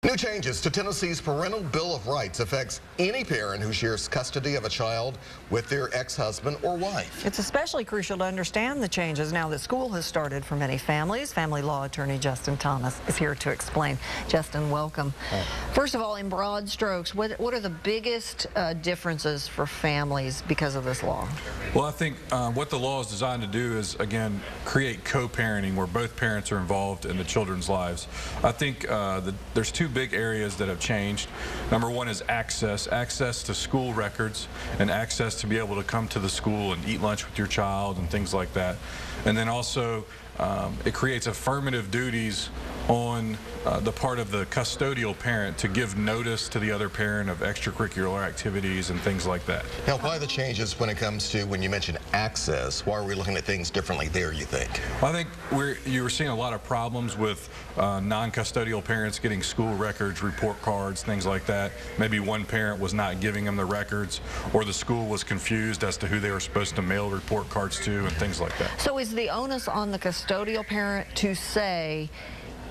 New changes to Tennessee's Parental Bill of Rights affects any parent who shares custody of a child with their ex-husband or wife. It's especially crucial to understand the changes now that school has started for many families. Family law attorney Justin Thomas is here to explain. Justin, welcome. Hi. First of all, in broad strokes, what are the biggest differences for families because of this law? Well, I think what the law is designed to do is, again, create co-parenting where both parents are involved in the children's lives. I think there's two big areas that have changed. Number one is access to school records and access to be able to come to the school and eat lunch with your child and things like that. And then also it creates affirmative duties on the part of the custodial parent to give notice to the other parent of extracurricular activities and things like that. Now, why the changes when it comes to, when you mention access, why are we looking at things differently there, you think? Well, I think you were seeing a lot of problems with non-custodial parents getting school records, report cards, things like that. Maybe one parent was not giving them the records, or the school was confused as to who they were supposed to mail report cards to and things like that. So is the onus on the custodial parent to say,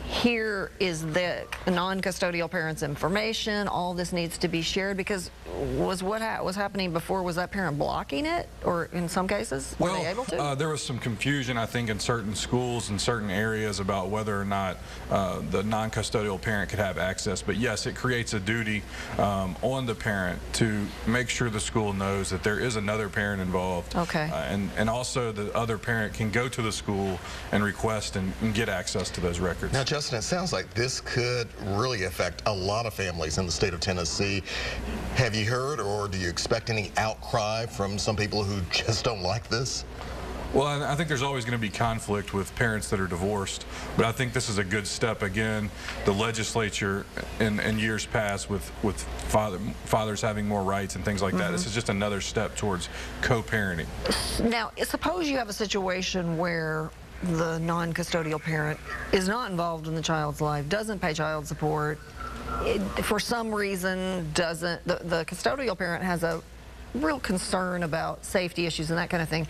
here is the non-custodial parent's information, all this needs to be shared? Because was what was happening before, was that parent blocking it, or in some cases were they able to? There was some confusion, I think, in certain schools and certain areas about whether or not the non-custodial parent could have access. But yes, it creates a duty on the parent to make sure the school knows that there is another parent involved. Okay. And also the other parent can go to the school and request and get access to those records. Now, Justin, it sounds like this could really affect a lot of families in the state of Tennessee. Have you heard, or do you expect any outcry from some people who just don't like this? Well, I think there's always going to be conflict with parents that are divorced, but I think this is a good step. Again, the legislature in years past with fathers having more rights and things like that, this is just another step towards co-parenting. Now, suppose you have a situation where the non-custodial parent is not involved in the child's life, doesn't pay child support, for some reason doesn't, the custodial parent has a real concern about safety issues and that kind of thing.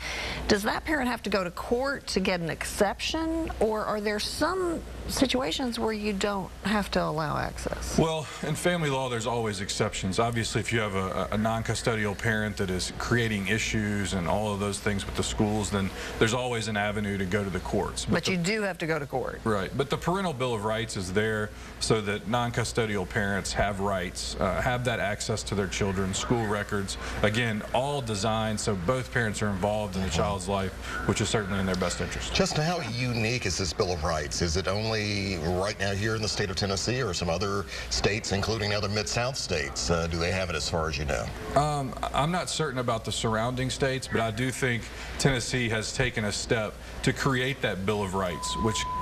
Does that parent have to go to court to get an exception, or are there some situations where you don't have to allow access? Well, in family law, there's always exceptions. Obviously, if you have a non-custodial parent that is creating issues and all of those things with the schools, then there's always an avenue to go to the courts. But you do have to go to court. Right. But the Parental Bill of Rights is there so that non-custodial parents have rights, have that access to their children, school records. Again, all designed so both parents are involved in the child's life, which is certainly in their best interest. Justin, how unique is this Bill of Rights? Is it only right now here in the state of Tennessee, or some other states, including other Mid-South states? Do they have it as far as you know? I'm not certain about the surrounding states, but I do think Tennessee has taken a step to create that Bill of Rights,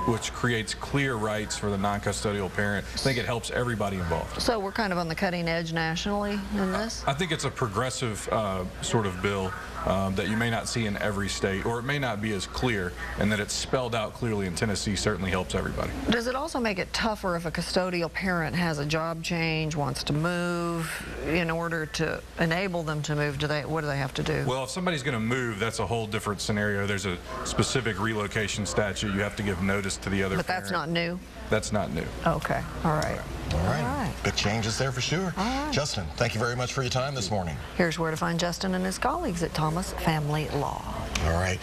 which creates clear rights for the non-custodial parent. I think it helps everybody involved. So we're kind of on the cutting edge nationally in this? I think it's a progressive sort of bill that you may not see in every state, or it may not be as clear, and that it's spelled out clearly in Tennessee certainly helps everybody. Does it also make it tougher if a custodial parent has a job change, wants to move? In order to enable them to move, what do they have to do? Well, if somebody's going to move, that's a whole different scenario. There's a specific relocation statute. You have to give notice to the other But parent. that's not new? That's not new. Okay. All right. All right. Big changes there for sure. All right. Justin, thank you very much for your time this morning. Here's where to find Justin and his colleagues at Thomas Family Law. All right.